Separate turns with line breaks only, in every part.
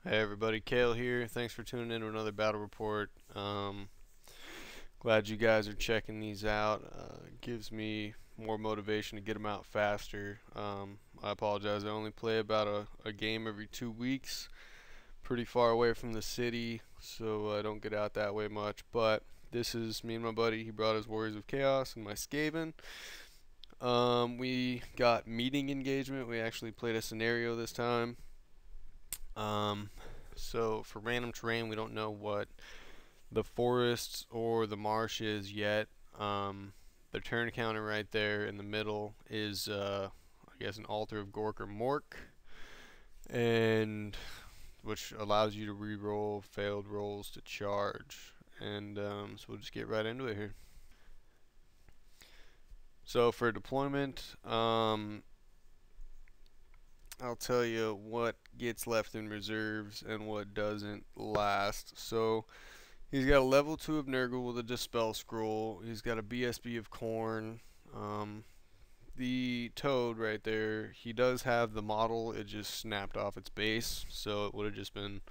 Hey everybody, Kale here. Thanks for tuning in to another battle report. Glad you guys are checking these out. Gives me more motivation to get them out faster. I apologize. I only play about a game every 2 weeks. Pretty far away from the city, so I don't get out that way much. But this is me and my buddy. He brought his Warriors of Chaos and my Skaven. We got meeting engagement. We actually played a scenario this time. So for random terrain, we don't know what the forests or the marsh is yet. The turn counter right there in the middle is, I guess, an altar of Gork or Mork, and which allows you to re-roll failed rolls to charge. And so we'll just get right into it here. So for deployment, I'll tell you what gets left in reserves and what doesn't last. So he's got a level 2 of Nurgle with a Dispel Scroll. He's got a BSB of Corn. The Toad right there, he does have the model. It just snapped off its base, so it would have just been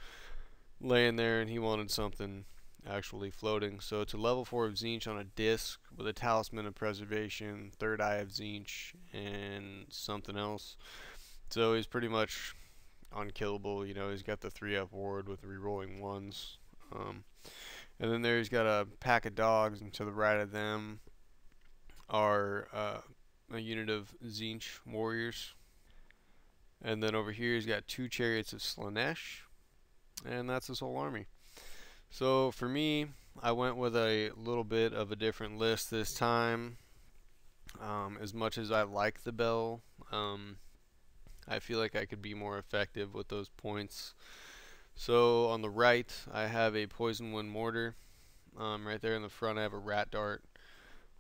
laying there, and he wanted something actually floating. So it's a level 4 of Tzeentch on a disc with a Talisman of Preservation, Third Eye of Tzeentch, and something else. So he's pretty much unkillable. You know, he's got the 3-up ward with rerolling ones. And then there he's got a pack of dogs, and to the right of them are a unit of Tzeentch warriors. And then over here he's got 2 chariots of Slaanesh, and that's his whole army. So for me, I went with a little bit of a different list this time. As much as I like the bell, I feel like I could be more effective with those points. So on the right, I have a Poison Wind Mortar. Right there in the front, I have a Rat Dart.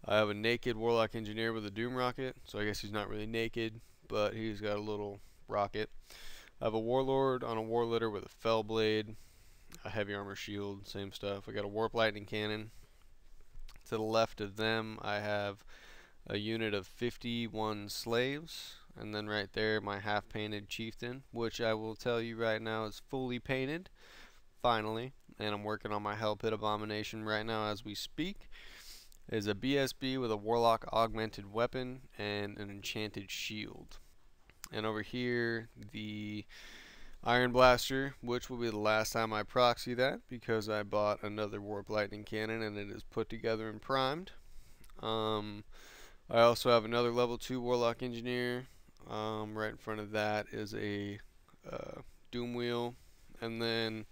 I have a naked Warlock Engineer with a Doom Rocket, so I guess he's not really naked, but he's got a little rocket. I have a Warlord on a War Litter with a Fell Blade, a Heavy Armor Shield, same stuff. I got a Warp Lightning Cannon. To the left of them, I have a unit of 51 slaves, and then right there my half painted chieftain, which I will tell you right now is fully painted finally, and I'm working on my Hell Pit Abomination right now as we speak. Is a BSB with a Warlock augmented weapon and an enchanted shield. And over here the Iron Blaster, which will be the last time I proxy that because I bought another Warp Lightning Cannon and it is put together and primed. I also have another level 2 Warlock Engineer. Right in front of that is a Doom Wheel, and then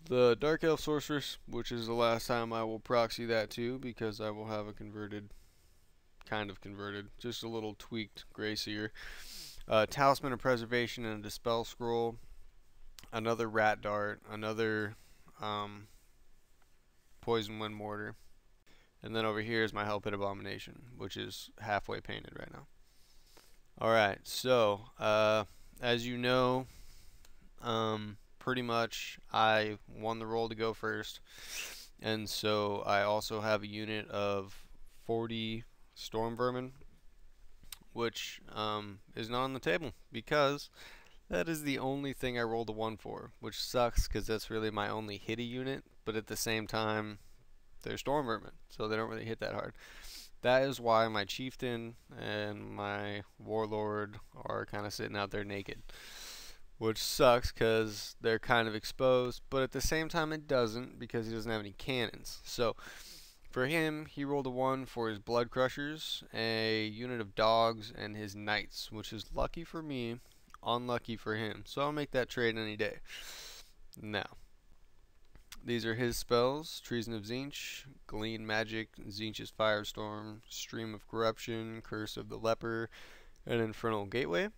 the Dark Elf Sorceress, which is the last time I will proxy that too, because I will have a converted, kind of converted, just a little tweaked Grey Seer. Talisman of Preservation and a Dispel Scroll, another Rat Dart, another Poison Wind Mortar, and then over here is my Hell Pit Abomination, which is halfway painted right now. Alright, so as you know, pretty much I won the role to go first, and so I also have a unit of 40 Storm Vermin, which is not on the table because that is the only thing I rolled a 1 for, which sucks because that's really my only hitty unit, but at the same time they're Storm Vermin, so they don't really hit that hard. That is why my Chieftain and my Warlord are kind of sitting out there naked, which sucks because they're kind of exposed, but at the same time it doesn't because he doesn't have any cannons. So for him, he rolled a 1 for his Blood Crushers, a unit of dogs, and his Knights, which is lucky for me, unlucky for him. So I'll make that trade any day. Now, these are his spells: Treason of Tzeentch, Glean Magic, Tzeentch's Firestorm, Stream of Corruption, Curse of the Leper, and Infernal Gateway.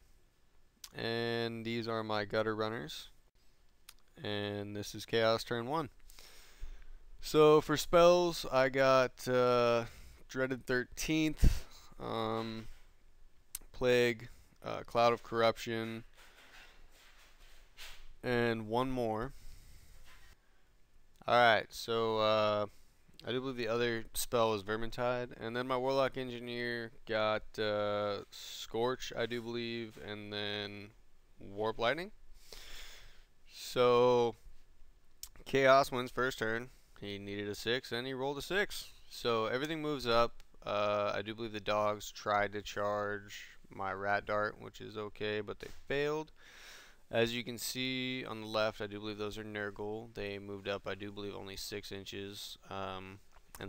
And these are my gutter runners. And this is Chaos turn 1. So for spells, I got Dreaded 13th, Plague, Cloud of Corruption, and one more. Alright, so I do believe the other spell was Vermintide, and then my Warlock Engineer got Scorch, I do believe, and then Warp Lightning. So Chaos wins first turn. He needed a 6 and he rolled a 6. So everything moves up. I do believe the dogs tried to charge my rat dart, which is okay, but they failed. As you can see on the left, I do believe those are Nurgle. They moved up, I do believe, only 6 inches. And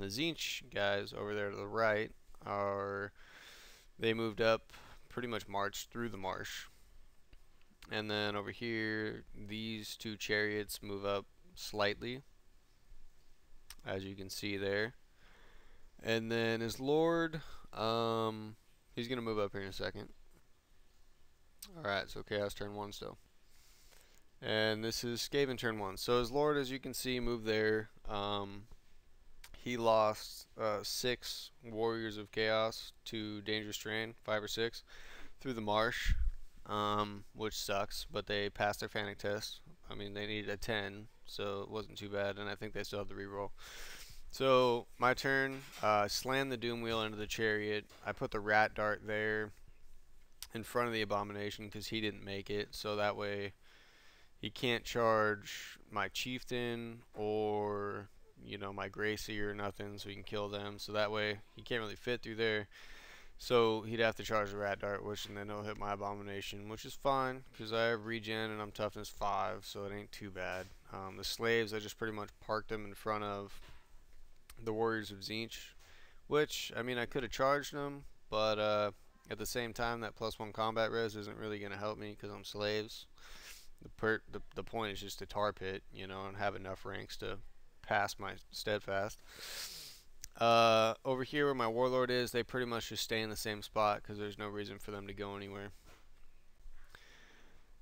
the Tzeentch guys over there to the right they moved up, pretty much marched through the marsh. And then over here, these two chariots move up slightly, as you can see there. And then his lord, he's going to move up here in a second. Alright, so Chaos turn 1 still. And this is Skaven turn 1. So his lord, as you can see, moved there. He lost 6 warriors of chaos to dangerous terrain, 5 or 6, through the marsh, which sucks, but they passed their Fanic test. I mean, they needed a 10, so it wasn't too bad, and I think they still have the reroll. So my turn, slammed the Doom Wheel into the chariot. I put the rat dart there in front of the abomination because he didn't make it, so that way he can't charge my chieftain or, you know, my Gracie or nothing, so he can kill them. So that way he can't really fit through there. So he'd have to charge the rat dart, which and then he'll hit my abomination, which is fine because I have regen and I'm toughness 5, so it ain't too bad. The slaves, I just pretty much parked them in front of the warriors of Tzeentch, which, I mean, I could have charged them, but at the same time, that +1 combat res isn't really going to help me because I'm slaves. The point is just to tar pit, you know, and have enough ranks to pass my steadfast. Over here where my warlord is, they pretty much just stay in the same spot because there's no reason for them to go anywhere.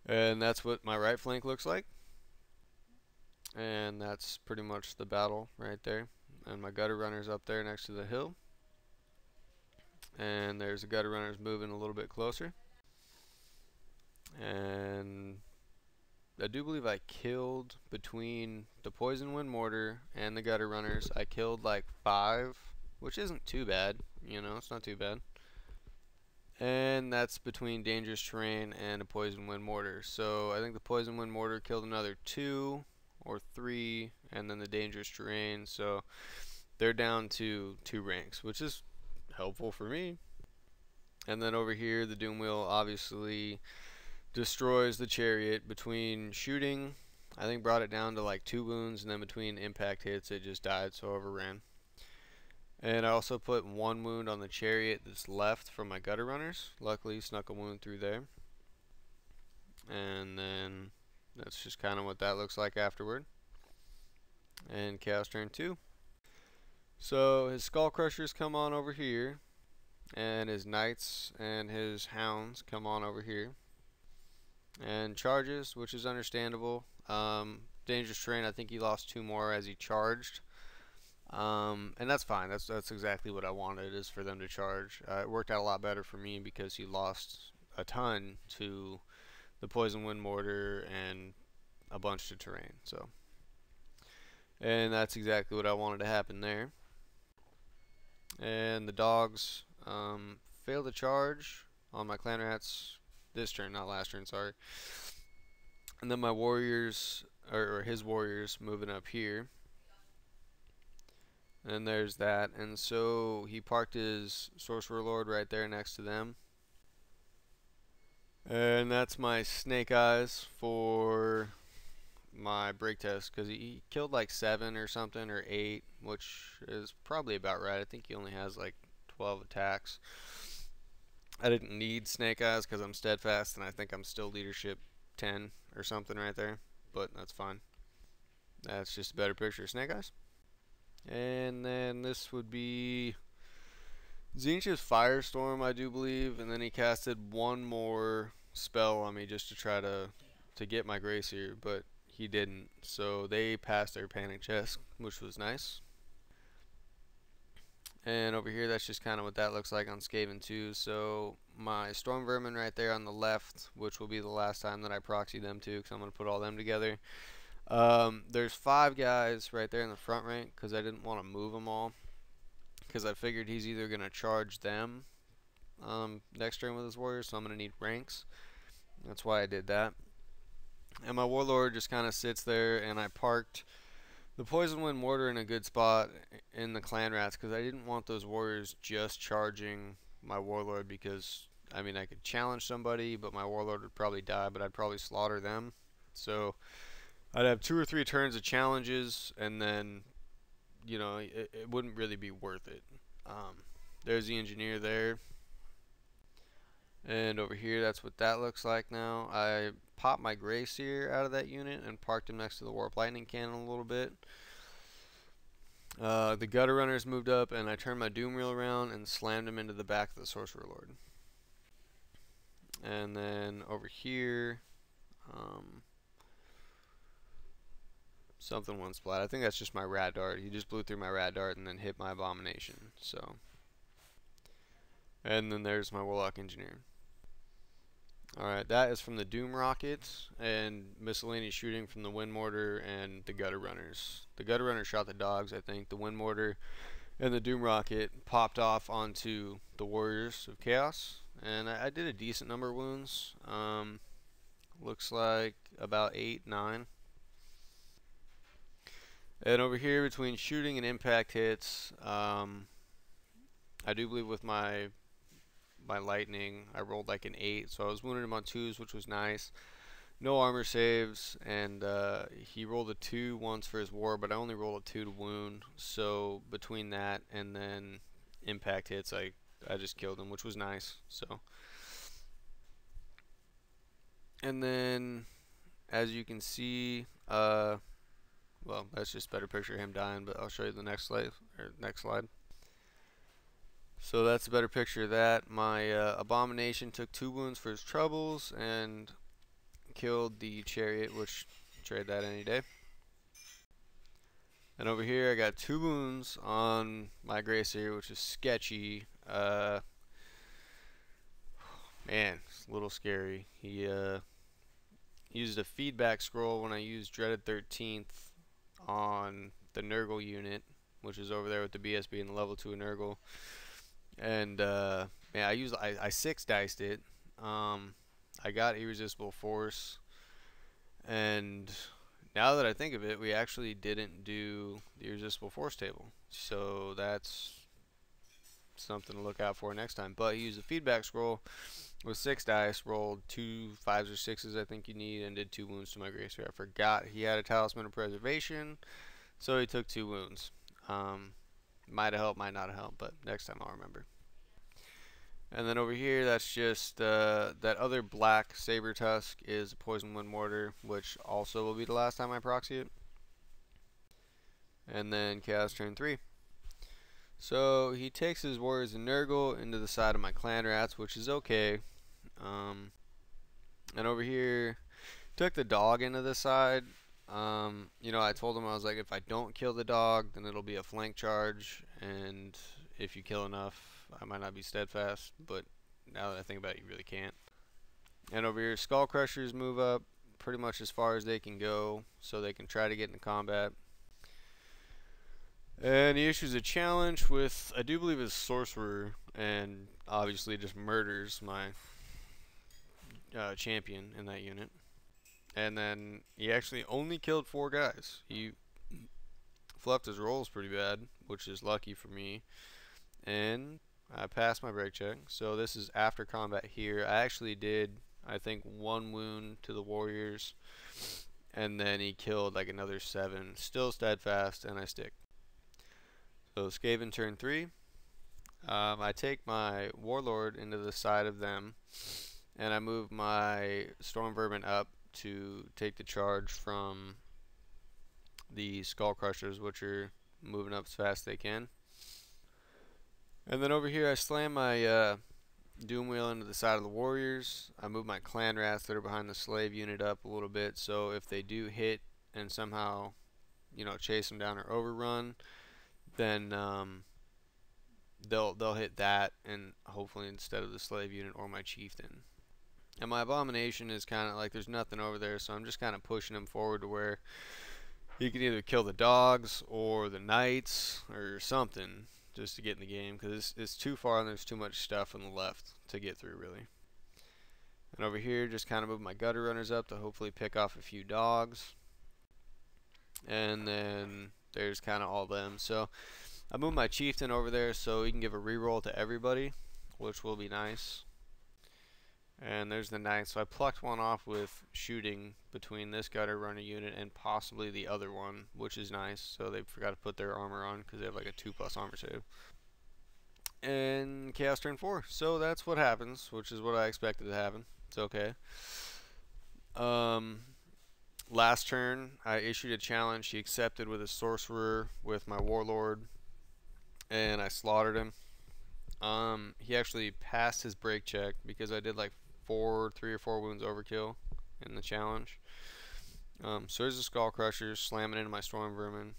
And that's what my right flank looks like. And that's pretty much the battle right there. And my gutter runner's up there next to the hill. And there's the gutter runners moving a little bit closer. And I do believe I killed, between the poison wind mortar and the gutter runners, I killed like 5, which isn't too bad, you know, it's not too bad. And that's between dangerous terrain and a poison wind mortar. So I think the poison wind mortar killed another 2 or 3, and then the dangerous terrain. So they're down to 2 ranks, which is helpful for me. And then over here, the Doom Wheel obviously destroys the chariot between shooting. I think brought it down to like 2 wounds, and then between impact hits it just died, so I overran. And I also put 1 wound on the chariot that's left from my gutter runners. Luckily snuck a wound through there. And then that's just kind of what that looks like afterward. And Chaos turn 2. So his Skull Crushers come on over here, and his Knights and his Hounds come on over here. And charges, which is understandable. Dangerous terrain, I think he lost 2 more as he charged. And that's fine. That's exactly what I wanted, is for them to charge. It worked out a lot better for me because he lost a ton to the poison wind mortar and a bunch to terrain. So, and that's exactly what I wanted to happen there. And the dogs failed to charge on my clan rats this turn, not last turn, sorry. And then my warriors, or his warriors, moving up here. And there's that. And so he parked his Sorcerer Lord right there next to them. And that's my Snake Eyes for my break test, because he killed like 7 or something, or 8, which is probably about right. I think he only has like 12 attacks. I didn't need Snake Eyes because I'm steadfast, and I think I'm still leadership 10 or something right there, but that's fine. That's just a better picture of Snake Eyes. And then this would be Tzeentch's Firestorm, I do believe, and then he casted 1 more spell on me just to try to get my Gracie, but he didn't. So they passed their Panic Chest, which was nice. And over here, that's just kind of what that looks like on Skaven 2. So my Storm Vermin right there on the left, which will be the last time that I proxy them too, because I'm going to put all them together. There's 5 guys right there in the front rank because I didn't want to move them all, because I figured he's either going to charge them next turn with his warriors, so I'm going to need ranks. That's why I did that. And my warlord just kind of sits there, and I parked the poison wind mortar in a good spot in the clan rats because I didn't want those warriors just charging my warlord, because I mean I could challenge somebody but my warlord would probably die, but I'd probably slaughter them. So I'd have 2 or 3 turns of challenges, and then it wouldn't really be worth it. There's the engineer there. And over here, that's what that looks like now. I popped my Gray Seer out of that unit and parked him next to the Warp Lightning Cannon a little bit. The Gutter Runners moved up, and I turned my Doom Reel around and slammed him into the back of the Sorcerer Lord. And then over here, something one splat. I think that's just my Rat Dart. He just blew through my Rat Dart and then hit my Abomination. So, and then there's my Warlock Engineer. Alright, that is from the Doom Rockets and miscellaneous shooting from the Wind Mortar and the Gutter Runners. The Gutter Runners shot the dogs, I think. The Wind Mortar and the Doom Rocket popped off onto the Warriors of Chaos. And I did a decent number of wounds. Looks like about 8, 9. And over here, between shooting and impact hits, I do believe with my lightning, I rolled like an 8, so I was wounding him on 2s, which was nice. No armor saves, and he rolled a 2 once for his war, but I only rolled a 2 to wound. So between that and then impact hits, I just killed him, which was nice. So, and then as you can see, well, that's just a better picture of him dying, but I'll show you the next slide. So that's a better picture of that. My Abomination took 2 wounds for his troubles and killed the Chariot, which trade that any day. And over here I got 2 wounds on my Gray Seer, which is sketchy. Man, it's a little scary. He used a feedback scroll when I used Dreaded 13th on the Nurgle unit, which is over there with the BSB and the level 2 Nurgle. And man, I 6-diced it. I got Irresistible Force, and now that I think of it, we actually didn't do the Irresistible Force table, so that's something to look out for next time. But he used a feedback scroll with 6 dice, rolled 2 5s or 6s I think you need, and did 2 wounds to my Gray Seer. I forgot he had a Talisman of Preservation, so he took 2 wounds. Might have helped, might not have helped, but next time I'll remember. And then over here, that's just that other black Saber Tusk is a Poison Wind Mortar, which also will be the last time I proxy it. And then Chaos turn 3. So he takes his Warriors and Nurgle into the side of my Clan Rats, which is okay. And over here, took the dog into the side. I told him, I was like, if I don't kill the dog, then it'll be a flank charge, and if you kill enough, I might not be steadfast, but now that I think about it, you really can't. And over here, Skull Crushers move up pretty much as far as they can go, so they can try to get into combat. And he issues a challenge with, I do believe, his Sorcerer, and obviously just murders my champion in that unit. And then he actually only killed 4 guys. He fluffed his rolls pretty bad, which is lucky for me. And I passed my break check. So this is after combat here. I actually did, I think, 1 wound to the Warriors. And then he killed like another 7. Still steadfast, and I stick. So Skaven turn 3. I take my Warlord into the side of them. And I move my Storm Vermin up to take the charge from the Skull Crushers, which are moving up as fast as they can. And then over here I slam my Doom Wheel into the side of the Warriors. I move my Clan Rats that are behind the Slave unit up a little bit, so if they do hit and somehow, chase them down or overrun, then they'll hit that, and hopefully instead of the Slave unit or my Chieftain. And my Abomination is kind of like, there's nothing over there, so I'm just kind of pushing him forward to where he can either kill the dogs or the knights or something just to get in the game, because it's too far and there's too much stuff on the left to get through, really. And over here, just kind of move my gutter runners up to hopefully pick off a few dogs. And then there's kind of all them. So I moved my chieftain over there so he can give a reroll to everybody, which will be nice. And there's the knight. So I plucked one off with shooting between this gutter runner unit and possibly the other one, which is nice. So they forgot to put their armor on because they have like a 2+ armor save. And chaos turn 4. So that's what happens, which is what I expected to happen. It's okay. Last turn, I issued a challenge. He accepted with a sorcerer with my warlord, and I slaughtered him. He actually passed his break check because I did like 3 or 4 wounds overkill in the challenge. So there's the skull crushers slamming into my storm vermin,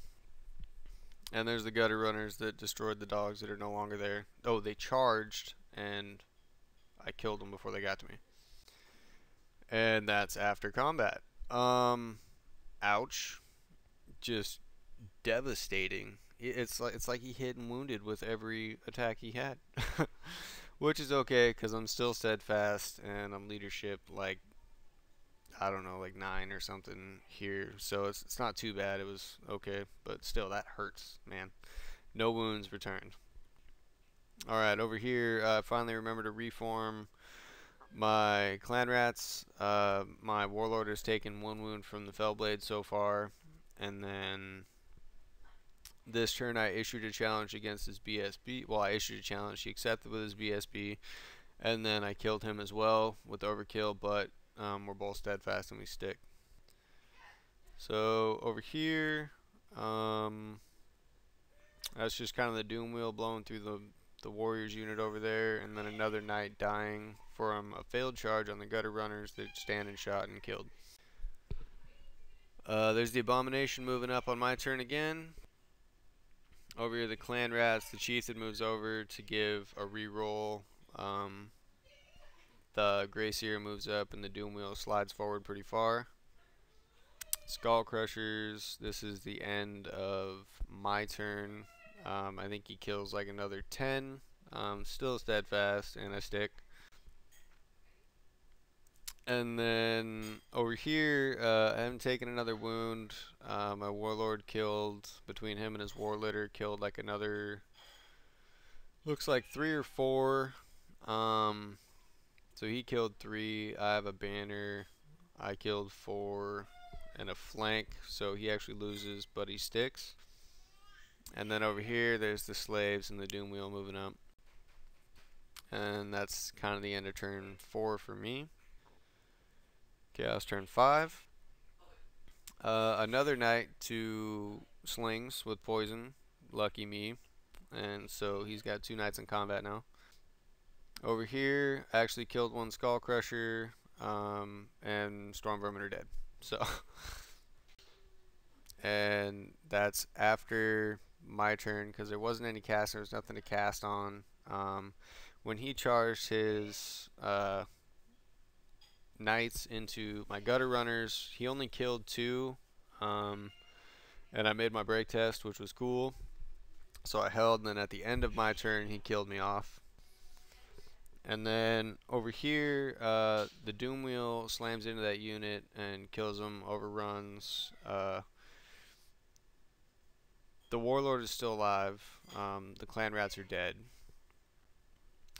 and there's the gutter runners that destroyed the dogs that are no longer there. Oh, they charged, and I killed them before they got to me. And that's after combat. Ouch. Just devastating. It's like he hit and wounded with every attack he had. Which is okay, because I'm still steadfast, and I'm leadership, like, I don't know, like 9 or something here. So it's not too bad. It was okay, but still, that hurts, man. No wounds returned. Alright, over here, I finally remember to reform my clan rats. My warlord has taken 1 wound from the fellblade so far, and then this turn I issued a challenge against his BSB. Well, I issued a challenge. He accepted with his BSB, and then I killed him as well with overkill. But we're both steadfast and we stick. So over here, that's just kind of the doom wheel blowing through the warriors unit over there, and then another knight dying from a failed charge on the gutter runners that stand and shot and killed. There's the abomination moving up on my turn again. Over here, the clan rats, the chieftain moves over to give a reroll. The Gracier moves up, and the doom wheel slides forward pretty far. Skull crushers, this is the end of my turn. I think he kills like another 10. Still steadfast, and I stick. And then over here, I haven't taken another wound. My warlord killed, between him and his war litter, killed like another, looks like 3 or 4. So he killed 3. I have a banner. I killed 4 and a flank. So he actually loses, but he sticks. And then over here, there's the slaves and the doom wheel moving up. And that's kind of the end of turn 4 for me. Chaos turn 5. Another knight to slings with poison. Lucky me. And so he's got 2 knights in combat now. Over here, I actually killed 1 skull crusher, and storm vermin are dead. So, and that's after my turn because there wasn't any cast. There was nothing to cast on. When he charged his knights into my gutter runners, he only killed 2, and I made my break test, which was cool. So I held, and then at the end of my turn, he killed me off. And then over here, the doom wheel slams into that unit and kills them, overruns. The warlord is still alive. The clan rats are dead.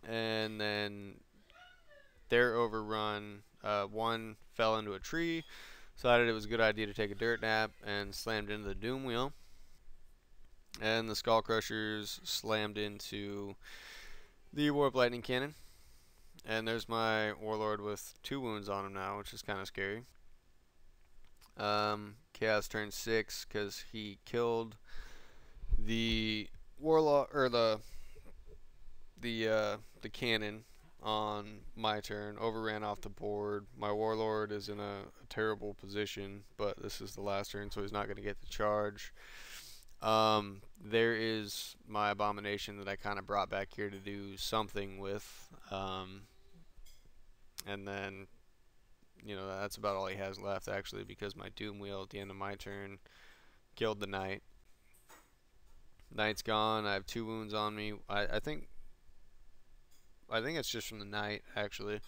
And then they're overrun. 1 fell into a tree, decided it was a good idea to take a dirt nap, and slammed into the doom wheel. And the skull crushers slammed into the warp lightning cannon. And there's my warlord with 2 wounds on him now, which is kind of scary. Chaos turn 6 because he killed the warlock, or the cannon on my turn, overran off the board. My warlord is in a terrible position, but this is the last turn, so he's not going to get the charge. There is my abomination that I kind of brought back here to do something with, and then, you know, that's about all he has left, actually, because my doom wheel at the end of my turn killed the knight. Knight's gone. I have 2 wounds on me. I think it's just from the knight, actually.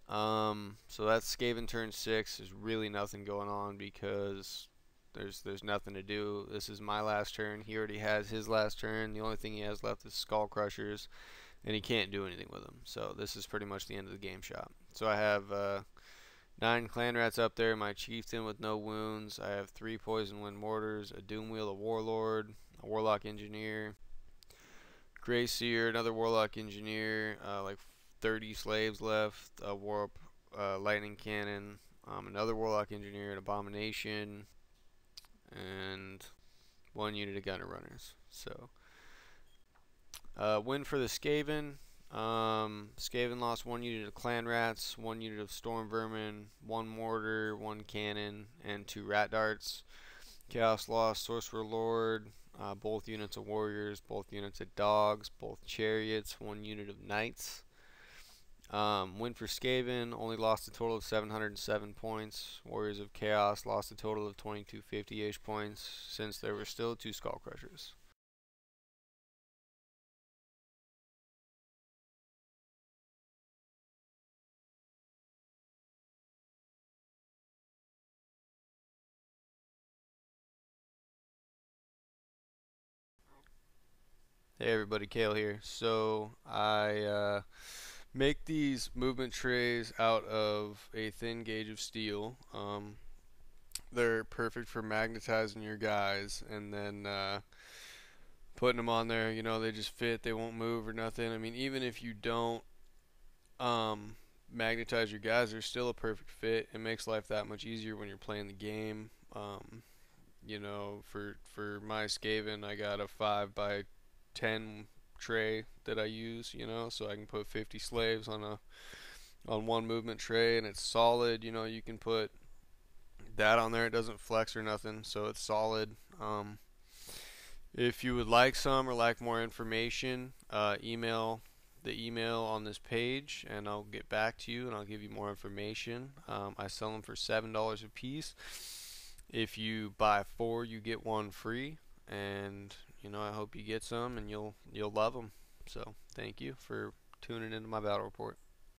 So that's Skaven turn 6. There's really nothing going on because there's nothing to do. This is my last turn. He already has his last turn. The only thing he has left is Skull Crushers, and he can't do anything with them. So this is pretty much the end of the game shop. So I have 9 clan rats up there, my chieftain with no wounds. I have 3 poison wind mortars, a doom wheel, a warlord, a warlock engineer, Grey Seer, another warlock engineer, like 30 slaves left, a warp lightning cannon, another warlock engineer, an abomination, and 1 unit of gunner runners. So win for the Skaven. Skaven lost 1 unit of clan rats, 1 unit of storm vermin, 1 mortar, 1 cannon, and 2 rat darts. Chaos lost sorcerer lord, both units of warriors, both units of dogs, both chariots, 1 unit of knights. Win for Skaven, only lost a total of 707 points. Warriors of Chaos lost a total of 2250-ish points, since there were still 2 Skull Crushers. Hey everybody, Kale here. So I make these movement trays out of a thin gauge of steel. They're perfect for magnetizing your guys and then putting them on there. You know, they just fit, they won't move or nothing. I mean, even if you don't magnetize your guys, they're still a perfect fit. It makes life that much easier when you're playing the game. You know, for my Skaven, I got a 5x10 tray that I use, you know, so I can put 50 slaves on 1 movement tray, and it's solid. You know, you can put that on there, it doesn't flex or nothing, so it's solid. If you would like some or like more information, email the email on this page and I'll get back to you and I'll give you more information. I sell them for $7 a piece. If you buy 4, you get 1 free, and you know, I hope you get some and you'll love them. So thank you for tuning into my battle report.